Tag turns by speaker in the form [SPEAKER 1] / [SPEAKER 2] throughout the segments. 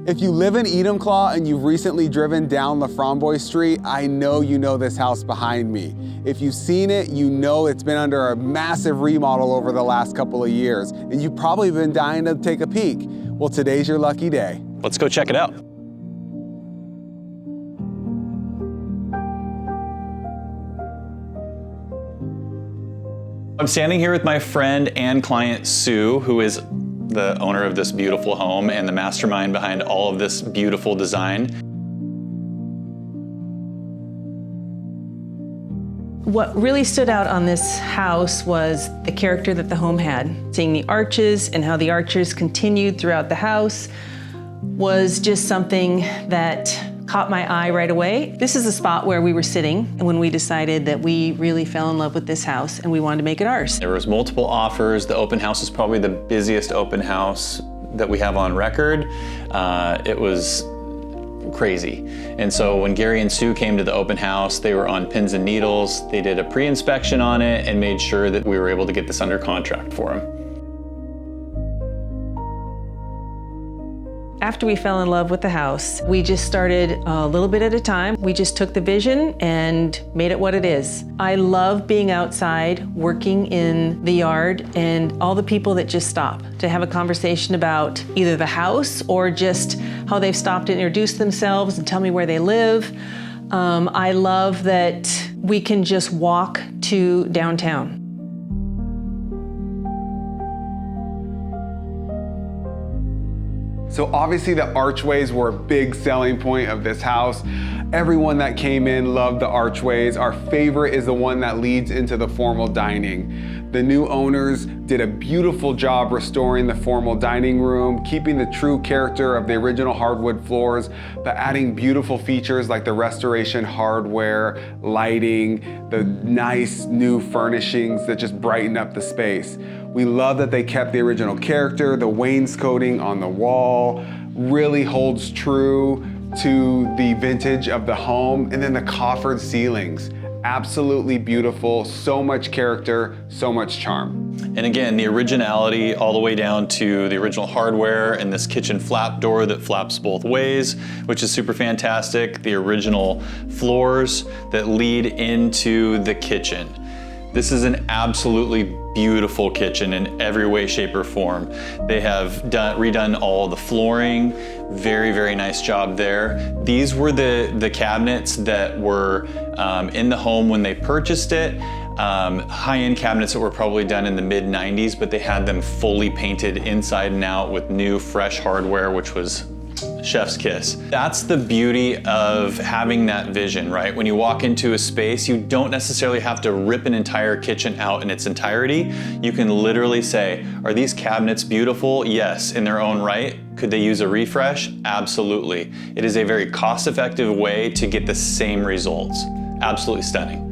[SPEAKER 1] If you live in Enumclaw and you've recently driven down Lafromboise Street, I know you know this house behind me. If you've seen it, you know it's been under a massive remodel over the last couple of years, and you've probably been dying to take a peek. Well, today's your lucky day.
[SPEAKER 2] Let's go check it out. I'm standing here with my friend and client, Sue, who is the owner of this beautiful home and the mastermind behind all of this beautiful design.
[SPEAKER 3] What really stood out on this house was the character that the home had. Seeing the arches and how the arches continued throughout the house was just something that caught my eye right away. This is the spot where we were sitting when we decided that we really fell in love with this house and we wanted to make it ours.
[SPEAKER 2] There was multiple offers. The open house is probably the busiest open house that we have on record. It was crazy. And so when Gary and Sue came to the open house, they were on pins and needles. They did a pre-inspection on it and made sure that we were able to get this under contract for them.
[SPEAKER 3] After we fell in love with the house, we just started a little bit at a time. We just took the vision and made it what it is. I love being outside, working in the yard, and all the people that just stop to have a conversation about either the house or just how they've stopped and introduced themselves and tell me where they live. I love that we can just walk to downtown.
[SPEAKER 1] So obviously the archways were a big selling point of this house. Everyone that came in loved the archways. Our favorite is the one that leads into the formal dining. The new owners did a beautiful job restoring the formal dining room, keeping the true character of the original hardwood floors, but adding beautiful features like the restoration hardware, lighting, the nice new furnishings that just brighten up the space. We love that they kept the original character. The wainscoting on the wall really holds true to the vintage of the home. And then the coffered ceilings, absolutely beautiful. So much character, so much charm.
[SPEAKER 2] And again, the originality all the way down to the original hardware and this kitchen flap door that flaps both ways, which is super fantastic. The original floors that lead into the kitchen. This is an absolutely beautiful kitchen in every way, shape, or form. They have redone all the flooring. Very, very nice job there. These were the cabinets that were in the home when they purchased it. High-end cabinets that were probably done in the mid-90s, but they had them fully painted inside and out with new, fresh hardware, which was chef's kiss. That's the beauty of having that vision, right? When you walk into a space, you don't necessarily have to rip an entire kitchen out in its entirety. You can literally say, are these cabinets beautiful? Yes, in their own right. Could they use a refresh? Absolutely. It is a very cost-effective way to get the same results. Absolutely stunning.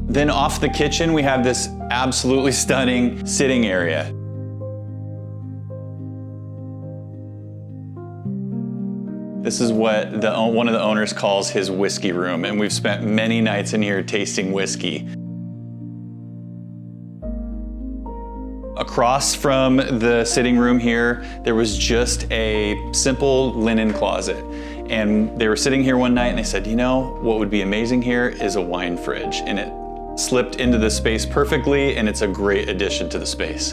[SPEAKER 2] Then off the kitchen, we have this absolutely stunning sitting area. This is what one of the owners calls his whiskey room, and we've spent many nights in here tasting whiskey. Across from the sitting room here, there was just a simple linen closet. And they were sitting here one night and they said, you know, what would be amazing here is a wine fridge. And it slipped into the space perfectly, and it's a great addition to the space.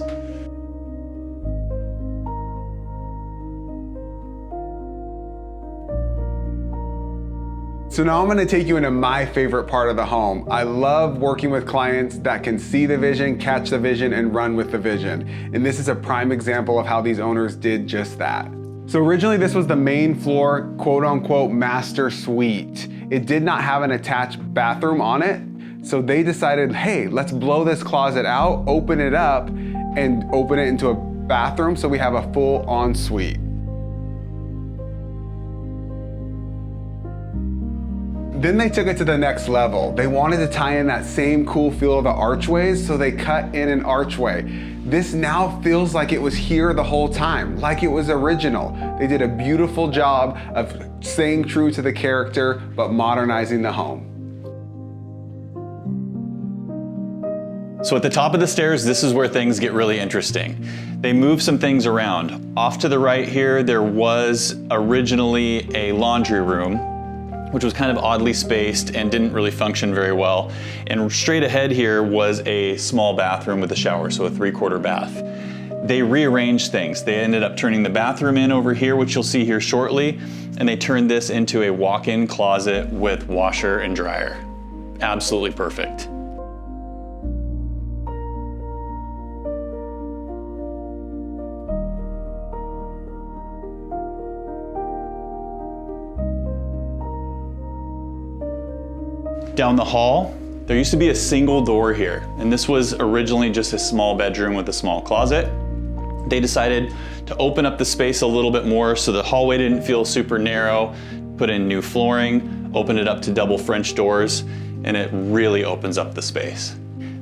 [SPEAKER 1] So now I'm gonna take you into my favorite part of the home. I love working with clients that can see the vision, catch the vision, and run with the vision. And this is a prime example of how these owners did just that. So originally this was the main floor, quote unquote, master suite. It did not have an attached bathroom on it. So they decided, hey, let's blow this closet out, open it up, and open it into a bathroom so we have a full ensuite. Then they took it to the next level. They wanted to tie in that same cool feel of the archways, so they cut in an archway. This now feels like it was here the whole time, like it was original. They did a beautiful job of staying true to the character, but modernizing the home.
[SPEAKER 2] So at the top of the stairs, this is where things get really interesting. They move some things around. Off to the right here, there was originally a laundry room, which was kind of oddly spaced and didn't really function very well. And straight ahead here was a small bathroom with a shower, so a 3/4 bath. They rearranged things. They ended up turning the bathroom in over here, which you'll see here shortly, and they turned this into a walk-in closet with washer and dryer. Absolutely perfect. Down the hall, there used to be a single door here, and this was originally just a small bedroom with a small closet. They decided to open up the space a little bit more so the hallway didn't feel super narrow, put in new flooring, open it up to double French doors, and it really opens up the space.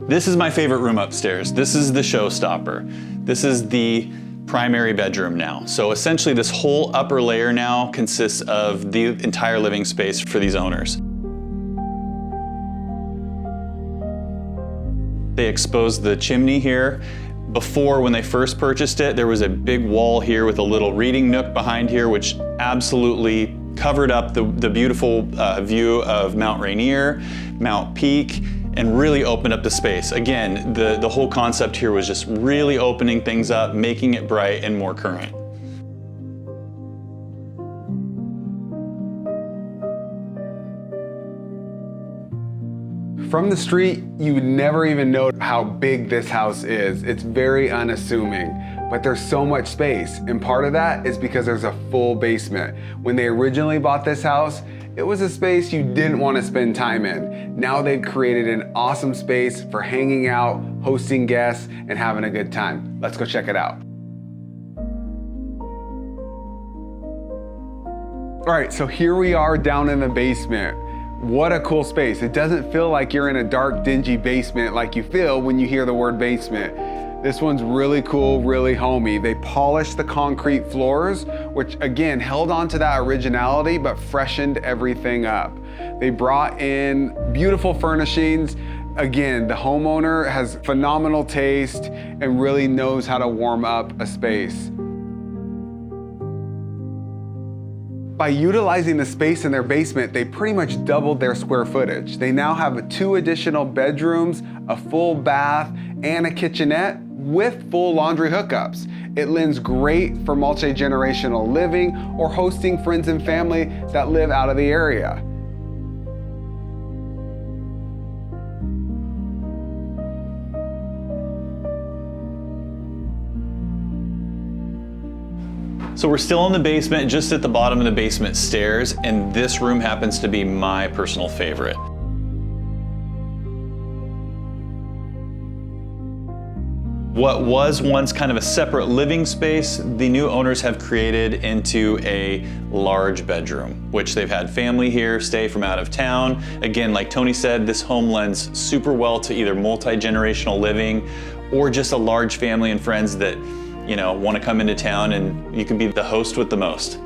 [SPEAKER 2] This is my favorite room upstairs. This is the Showstopper. This is the primary bedroom now. So essentially this whole upper layer now consists of the entire living space for these owners. They exposed the chimney here. Before, when they first purchased it, there was a big wall here with a little reading nook behind here, which absolutely covered up the beautiful view of Mount Rainier, Mount Peak, and really opened up the space. Again, the whole concept here was just really opening things up, making it bright and more current.
[SPEAKER 1] From the street, you would never even know how big this house is. It's very unassuming, but there's so much space. And part of that is because there's a full basement. When they originally bought this house, it was a space you didn't want to spend time in. Now they've created an awesome space for hanging out, hosting guests, and having a good time. Let's go check it out. All right, so here we are down in the basement. What a cool space. It doesn't feel like you're in a dark, dingy basement like you feel when you hear the word basement. This one's really cool, really homey. They polished the concrete floors, which again, held on to that originality, but freshened everything up. They brought in beautiful furnishings. Again, the homeowner has phenomenal taste and really knows how to warm up a space. By utilizing the space in their basement, they pretty much doubled their square footage. They now have 2 additional bedrooms, a full bath, and a kitchenette with full laundry hookups. It lends great for multi-generational living or hosting friends and family that live out of the area.
[SPEAKER 2] So we're still in the basement, just at the bottom of the basement stairs, and this room happens to be my personal favorite. What was once kind of a separate living space, the new owners have created into a large bedroom, which they've had family here stay from out of town. Again, like Tony said, this home lends super well to either multi-generational living or just a large family and friends that want to come into town, and you can be the host with the most.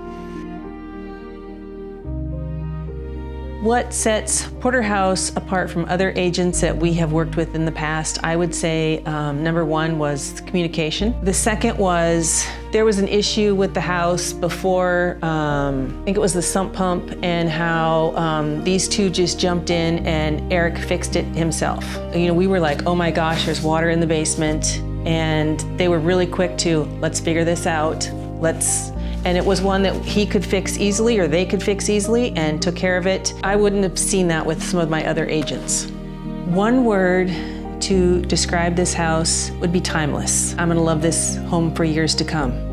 [SPEAKER 3] What sets Porterhouse apart from other agents that we have worked with in the past, I would say number 1 was communication. The second was there was an issue with the house before, I think it was the sump pump, and how these two just jumped in and Eric fixed it himself. We were like, oh my gosh, there's water in the basement. And they were really quick to, let's figure this out. And it was one that he could fix easily, or they could fix easily, and took care of it. I wouldn't have seen that with some of my other agents. One word to describe this house would be timeless. I'm gonna love this home for years to come.